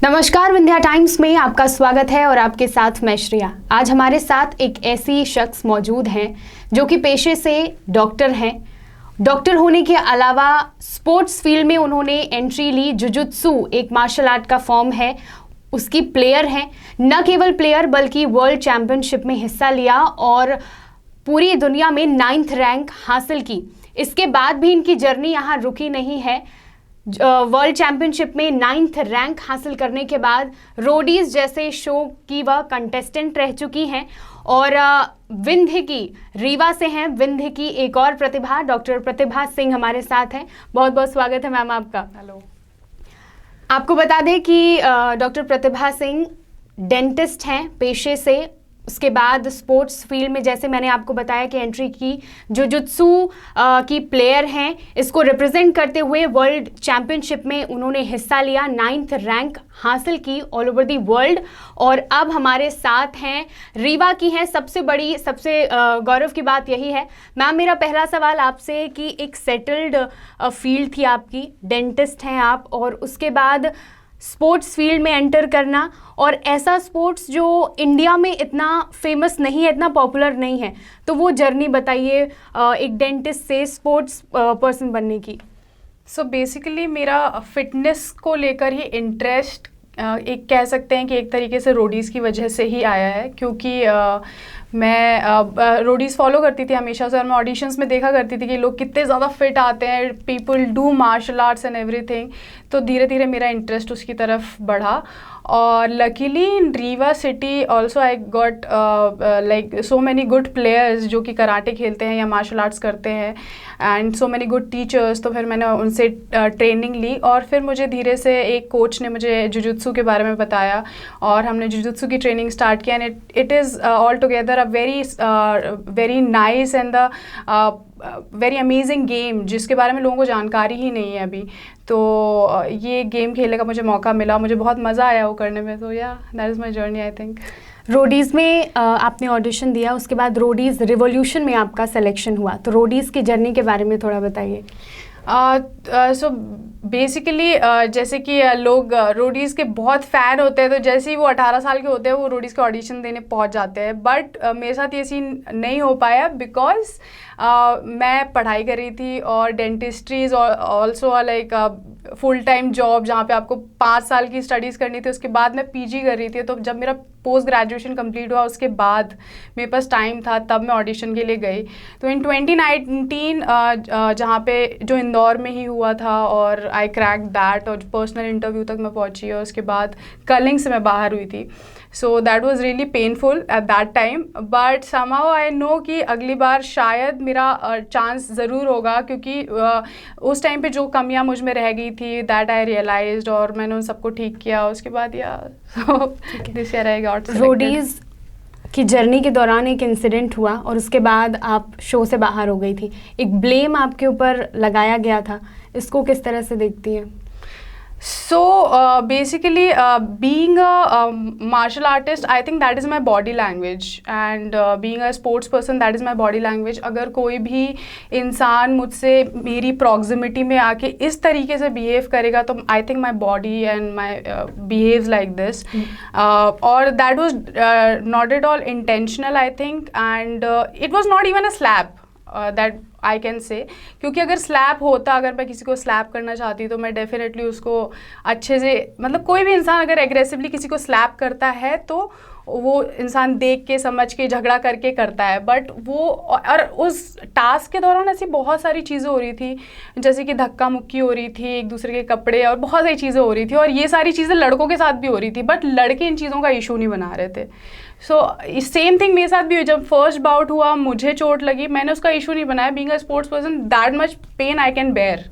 नमस्कार, विंध्या टाइम्स में आपका स्वागत है और आपके साथ मैं श्रेया। आज हमारे साथ एक ऐसी शख्स मौजूद हैं जो कि पेशे से डॉक्टर हैं। डॉक्टर होने के अलावा स्पोर्ट्स फील्ड में उन्होंने एंट्री ली। जुजुत्सु एक मार्शल आर्ट का फॉर्म है, उसकी प्लेयर हैं। न केवल प्लेयर बल्कि वर्ल्ड चैंपियनशिप में हिस्सा लिया और पूरी दुनिया में 9th रैंक हासिल की। इसके बाद भी इनकी जर्नी यहाँ रुकी नहीं है। वर्ल्ड चैंपियनशिप में 9th रैंक हासिल करने के बाद रोडीज जैसे शो की वह कंटेस्टेंट रह चुकी हैं और विंध्य की रीवा से हैं। विंध्य की एक और प्रतिभा डॉक्टर प्रतिभा सिंह हमारे साथ हैं। बहुत बहुत स्वागत है मैम आपका। हेलो। आपको बता दें कि डॉक्टर प्रतिभा सिंह डेंटिस्ट हैं पेशे से। उसके बाद स्पोर्ट्स फील्ड में जैसे मैंने आपको बताया कि एंट्री की, जुजुत्सु की प्लेयर हैं। इसको रिप्रेजेंट करते हुए वर्ल्ड चैंपियनशिप में उन्होंने हिस्सा लिया, 9th रैंक हासिल की ऑल ओवर दी वर्ल्ड। और अब हमारे साथ हैं, रीवा की हैं। सबसे गौरव की बात यही है मैम, मेरा पहला सवाल आपसे कि एक सेटल्ड फील्ड थी आपकी, डेंटिस्ट हैं आप, और उसके बाद स्पोर्ट्स फील्ड में एंटर करना, और ऐसा स्पोर्ट्स जो इंडिया में इतना फेमस नहीं है, इतना पॉपुलर नहीं है, तो वो जर्नी बताइए एक डेंटिस्ट से स्पोर्ट्स पर्सन बनने की। सो बेसिकली मेरा फिटनेस को लेकर ही इंटरेस्ट एक कह सकते हैं कि एक तरीके से रोडीज़ की वजह से ही आया है, क्योंकि मैं रोडीज़ फॉलो करती थी हमेशा से और मैं ऑडिशंस में देखा करती थी कि लोग कितने ज़्यादा फिट आते हैं, people do martial arts and everything. तो धीरे धीरे मेरा इंटरेस्ट उसकी तरफ बढ़ा और luckily in Rewa city also I got like so many good players जो कि कराटे खेलते हैं या मार्शल आर्ट्स करते हैं, and so many good teachers. तो फिर मैंने उनसे ट्रेनिंग ली और फिर मुझे धीरे से एक कोच ने मुझे जुजुत्सु के बारे में बताया और हमने जुजुत्सु की ट्रेनिंग स्टार्ट किया। And it is all together a very nice and the very amazing game जिसके बारे में लोगों को जानकारी ही नहीं है अभी। तो ये गेम खेलने का मुझे मौका मिला, मुझे बहुत मज़ा आया वो करने में। तो या that is my journey I think. Roadies में आपने ऑडिशन दिया, उसके बाद रोडीज़ रिवॉल्यूशन में आपका सिलेक्शन हुआ, तो रोडीज़ की जर्नी के बारे में थोड़ा बताइए। सो बेसिकली जैसे कि लोग रोडीज़ के बहुत फ़ैन होते हैं, तो जैसे ही वो 18 साल के होते हैं वो रोडीज़ के ऑडिशन देने पहुंच जाते हैं। बट मेरे साथ ये सीन नहीं हो पाया बिकॉज मैं पढ़ाई कर रही थी और dentistry is also like full time job जहाँ पे आपको 5 साल की स्टडीज़ करनी थी। उसके बाद मैं पीजी कर रही थी। तो जब मेरा पोस्ट ग्रेजुएशन कंप्लीट हुआ उसके बाद मेरे पास टाइम था, तब मैं ऑडिशन के लिए गई। तो इन 2019 जहाँ पे जो इंदौर में ही हुआ था और आई क्रैक दैट और पर्सनल इंटरव्यू तक मैं पहुँची और उसके बाद कलिंग से मैं बाहर हुई थी। So that was really painful eight that time, but somehow I know कि अगली बार शायद मेरा चांस ज़रूर होगा, क्योंकि उस टाइम पे जो कमियां मुझ में रह गई थी दैट आई रियलाइज्ड और मैंने उन सबको ठीक किया। उसके बाद या this year I got Roadies की जर्नी के दौरान एक इंसिडेंट हुआ और उसके बाद आप शो से बाहर हो गई थी। एक ब्लेम आपके ऊपर लगाया गया था, इसको किस तरह से देखती हैं? So basically being a martial artist, I think that is my body language, and being a sports person, that is my body language. अगर कोई भी इंसान मुझसे मेरी proximity में आके इस तरीके से behave करेगा तो I think my body and my behaves like this, और that was not at all intentional I think, and it was not even a slap that I can say, क्योंकि अगर स्लैप होता, अगर मैं किसी को स्लैप करना चाहती तो मैं डेफिनेटली उसको अच्छे से, मतलब कोई भी इंसान अगर एग्रेसिवली किसी को स्लैप करता है तो वो इंसान देख के समझ के झगड़ा करके करता है। बट वो और उस टास्क के दौरान ऐसी बहुत सारी चीज़ें हो रही थी, जैसे कि धक्का मुक्की हो रही थी, एक दूसरे के कपड़े और बहुत सारी चीज़ें हो रही थी, और ये सारी चीज़ें लड़कों के साथ भी हो रही थी, बट लड़के इन चीज़ों का इशू नहीं बना रहे थे। सो सेम थिंग मेरे साथ भी हुई। जब फर्स्ट बाउट हुआ मुझे चोट लगी, मैंने उसका इशू नहीं बनाया। Being a sports person that much pain I can bear,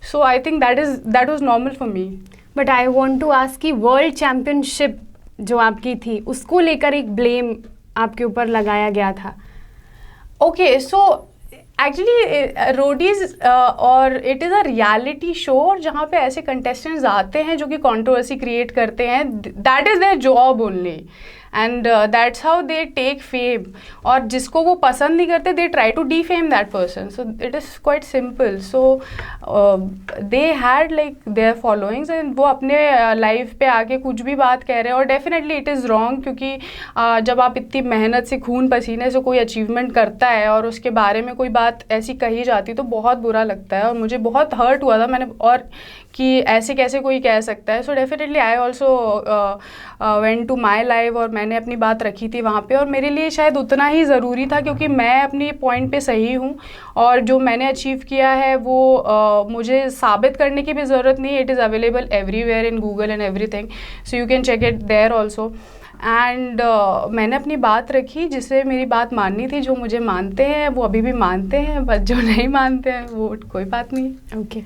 so I think that was normal for me. But I want to ask कि वर्ल्ड चैंपियनशिप जो आपकी थी उसको लेकर एक ब्लेम आपके ऊपर लगाया गया था। ओके, सो एक्चुअली रोडीज़ और it is a reality show, और जहाँ पे ऐसे कंटेस्टेंट्स आते हैं जो कि कंट्रोवर्सी क्रिएट करते हैं, that is their job only. And that's how they take fame. और जिसको वो पसंद नहीं करते they try to defame that person. So it is quite simple. So they had like their followings and वो अपने लाइफ पे आके कुछ भी बात कह रहे हैं. और डेफिनेटली इट इज़ रॉन्ग, क्योंकि जब आप इतनी मेहनत से खून पसीने से कोई अचीवमेंट करता है और उसके बारे में कोई बात ऐसी कही जाती तो बहुत बुरा लगता है. और मुझे बहुत हर्ट हुआ था मैंने, और कि ऐसे कैसे कोई कह सकता है. So definitely I also went to my live और मैंने अपनी बात रखी थी वहाँ पे. और मेरे लिए शायद उतना ही ज़रूरी था, क्योंकि मैं अपनी पॉइंट पे सही हूँ और जो मैंने अचीव किया है वो मुझे साबित करने की भी ज़रूरत नहीं. It is available everywhere in Google and everything, so you can check it there also. And मैंने अपनी बात रखी, जिसे मेरी बात माननी थी. जो मुझे मानते हैं वो अभी भी मानते हैं, बस जो नहीं मानते हैं वो कोई बात नहीं. ओके.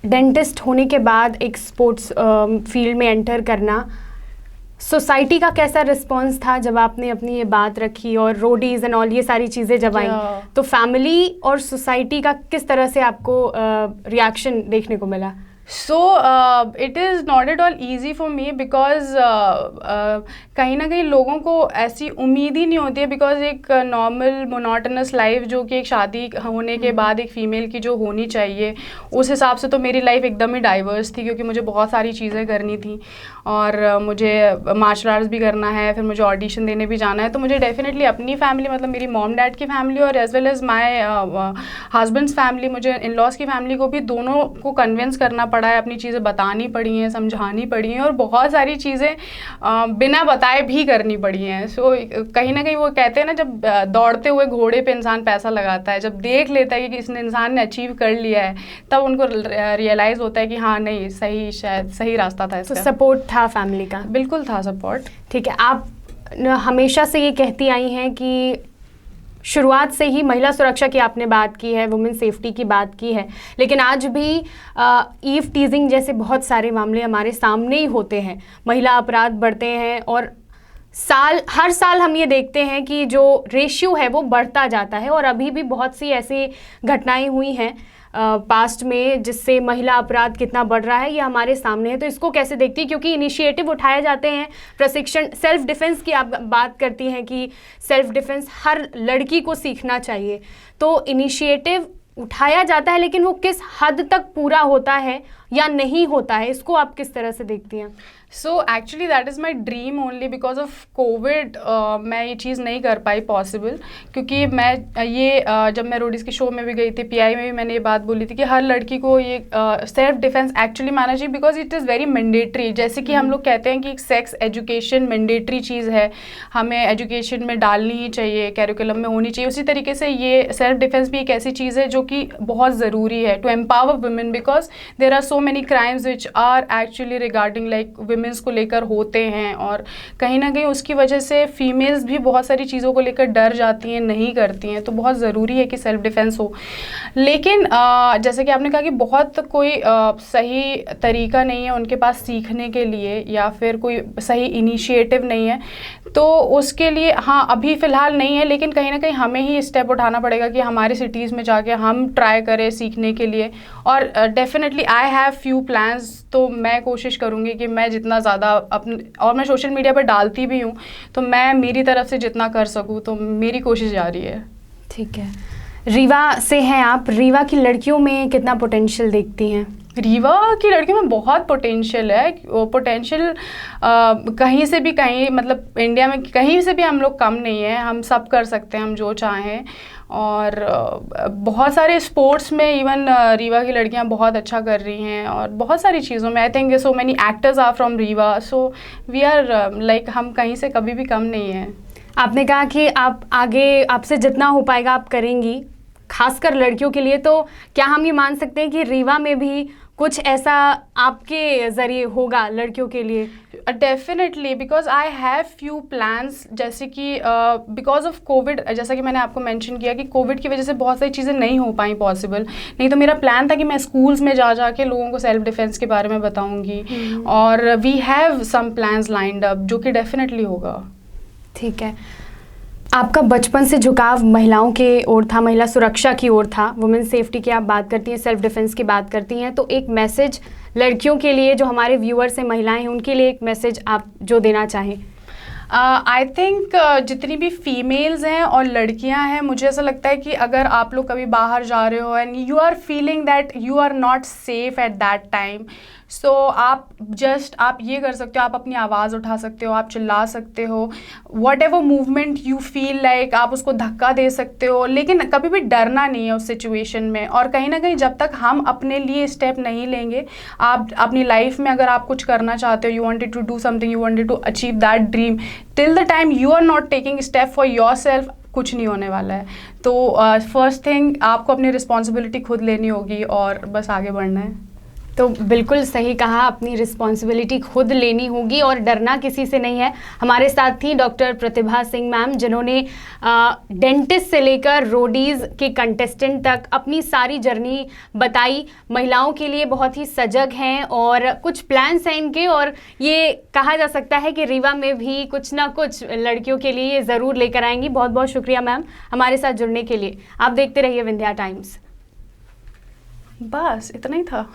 डेंटिस्ट होने के बाद एक स्पोर्ट्स फील्ड में एंटर करना, सोसाइटी का कैसा रिस्पॉन्स था जब आपने अपनी ये बात रखी, और रोडीज़ एंड ऑल ये सारी चीज़ें जब आई, तो फैमिली और सोसाइटी का किस तरह से आपको रिएक्शन देखने को मिला? So it is not at all easy for me because कहीं ना कहीं लोगों को ऐसी उम्मीद ही नहीं होती है, बिकॉज एक नॉर्मल मोनोटनस लाइफ जो कि एक शादी होने के बाद एक फ़ीमेल की जो होनी चाहिए, उस हिसाब से तो मेरी लाइफ एकदम ही डाइवर्स थी, क्योंकि मुझे बहुत सारी चीज़ें करनी थी और मुझे मार्शल आर्ट्स भी करना है, फिर मुझे ऑडिशन देने भी जाना है. तो मुझे डेफिनेटली अपनी फैमिली, मतलब मेरी मॉम डैड की फैमिली और as well as my husband's family, मुझे इन लॉज की फैमिली को भी दोनों को कन्विंस करना पड़ा है, अपनी चीज़ें बतानी पड़ी हैं, समझानी पड़ी हैं, और बहुत सारी चीज़ें बिना बताए भी करनी पड़ी हैं. सो कहीं ना कहीं वो कहते हैं ना, जब दौड़ते हुए घोड़े पे इंसान पैसा लगाता है, जब देख लेता है कि इसने इंसान ने अचीव कर लिया है, तब उनको रियलाइज़ होता है कि हाँ नहीं, सही, शायद सही रास्ता था इसका. तो सपोर्ट था फैमिली का? बिल्कुल था सपोर्ट. ठीक है. आप हमेशा से ये कहती आई हैं कि शुरुआत से ही महिला सुरक्षा की आपने बात की है, वुमेन सेफ्टी की बात की है, लेकिन आज भी ईव टीजिंग जैसे बहुत सारे मामले हमारे सामने ही होते हैं. महिला अपराध बढ़ते हैं और हर साल हम ये देखते हैं कि जो रेशियो है वो बढ़ता जाता है. और अभी भी बहुत सी ऐसी घटनाएं हुई हैं पास्ट में जिससे महिला अपराध कितना बढ़ रहा है ये हमारे सामने है. तो इसको कैसे देखती है? क्योंकि इनिशिएटिव उठाए जाते हैं, प्रशिक्षण, सेल्फ डिफेंस की आप बात करती हैं कि सेल्फ डिफेंस हर लड़की को सीखना चाहिए. तो इनिशिएटिव उठाया जाता है, लेकिन वो किस हद तक पूरा होता है या नहीं होता है, इसको आप किस तरह से देखती हैं? So actually that is my dream only because of Covid. मैं ये चीज़ नहीं कर पाई पॉसिबल, क्योंकि मैं ये जब मैं रोडीज़ के शो में भी गई थी, पीआई में भी मैंने ये बात बोली थी कि हर लड़की को ये सेल्फ डिफेंस एक्चुअली मानना चाहिए, because it is very mandatory. जैसे कि हम लोग कहते हैं कि सेक्स एजुकेशन मैंडेटरी चीज़ है, हमें एजुकेशन में डालनी ही चाहिए, कैरिकुलम में होनी चाहिए, उसी तरीके से ये सेल्फ डिफेंस भी एक ऐसी चीज़ है जो कि बहुत ज़रूरी है to empower women, because there are so many crimes which are actually regarding like women's को लेकर होते हैं. और कहीं ना कहीं उसकी वजह से फीमेल्स भी बहुत सारी चीज़ों को लेकर डर जाती हैं, नहीं करती हैं. तो बहुत ज़रूरी है कि सेल्फ डिफेंस हो. लेकिन जैसे कि आपने कहा कि बहुत कोई सही तरीका नहीं है उनके पास सीखने के लिए, या फिर कोई सही इनिशिएटिव नहीं है, तो उसके लिए हाँ अभी फ़िलहाल नहीं है, लेकिन कहीं ना कहीं हमें ही स्टेप उठाना पड़ेगा कि हमारे सिटीज़ में जाके हम ट्राई करें सीखने के लिए. और definitely I have few plans. तो मैं कोशिश करूँगी कि मैं जितना ज़्यादा अपने, और मैं सोशल मीडिया पर डालती भी हूँ, तो मैं मेरी तरफ से जितना कर सकूँ, तो मेरी कोशिश जारी है. ठीक है. रीवा से हैं आप. रीवा की लड़कियों में कितना पोटेंशियल देखती हैं? रीवा की लड़कियों में बहुत पोटेंशियल है. पोटेंशियल कहीं से भी, कहीं मतलब इंडिया में कहीं से भी हम लोग कम नहीं है. हम सब कर सकते हैं, हम जो चाहें. और बहुत सारे स्पोर्ट्स में इवन रीवा की लड़कियां बहुत अच्छा कर रही हैं, और बहुत सारी चीज़ों में. I think so many actors are from Rewa, so we are like, हम कहीं से कभी भी कम नहीं हैं. आपने कहा कि आप आगे, आपसे जितना हो पाएगा आप करेंगी, खासकर लड़कियों के लिए. तो क्या हम ये मान सकते हैं कि रीवा में भी कुछ ऐसा आपके ज़रिए होगा लड़कियों के लिए? Definitely, because I have few plans. जैसे कि बिकॉज ऑफ कोविड, जैसा कि मैंने आपको मेंशन किया कि कोविड की वजह से बहुत सारी चीज़ें नहीं हो पाई पॉसिबल. नहीं तो मेरा प्लान था कि मैं स्कूल्स में जा के लोगों को सेल्फ डिफेंस के बारे में बताऊंगी. और we have some plans lined up, जो कि डेफिनेटली होगा. ठीक है. आपका बचपन से झुकाव महिलाओं के ओर था, महिला सुरक्षा की ओर था, वुमेन सेफ्टी की आप बात करती हैं, सेल्फ डिफेंस की बात करती हैं. तो एक मैसेज लड़कियों के लिए, जो हमारे व्यूअर्स हैं, महिलाएं हैं, उनके लिए एक मैसेज आप जो देना चाहें? आई थिंक जितनी भी फीमेल्स हैं और लड़कियां हैं, मुझे ऐसा लगता है कि अगर आप लोग कभी बाहर जा रहे हो and you are feeling that you are not safe at that time, so आप ये कर सकते हो, आप अपनी आवाज़ उठा सकते हो, आप चिल्ला सकते हो, what ever movement you feel like आप उसको धक्का दे सकते हो, लेकिन कभी भी डरना नहीं है उस सिचुएशन में। और कहीं ना कहीं जब तक हम अपने लिए स्टेप नहीं लेंगे, आप अपनी लाइफ में अगर आप कुछ करना चाहते हो, you wanted to do something, you wanted to achieve that dream, till the time you are not taking step for yourself, कुछ नहीं होने वाला है। तो फर्स्ट थिंग, आपको अपनी रिस्पॉन्सिबिलिटी खुद लेनी होगी और बस आगे बढ़ना है। तो बिल्कुल सही कहा, अपनी रिस्पॉन्सिबिलिटी खुद लेनी होगी और डरना किसी से नहीं है। हमारे साथ थी डॉक्टर प्रतिभा सिंह मैम, जिन्होंने डेंटिस्ट से लेकर रोडीज़ के कंटेस्टेंट तक अपनी सारी जर्नी बताई। महिलाओं के लिए बहुत ही सजग हैं और कुछ प्लान्स हैं इनके, और ये कहा जा सकता है कि रीवा में भी कुछ ना कुछ लड़कियों के लिए ये ज़रूर लेकर आएंगी। बहुत बहुत शुक्रिया मैम हमारे साथ जुड़ने के लिए। आप देखते रहिए विंध्या टाइम्स। बस इतना ही था।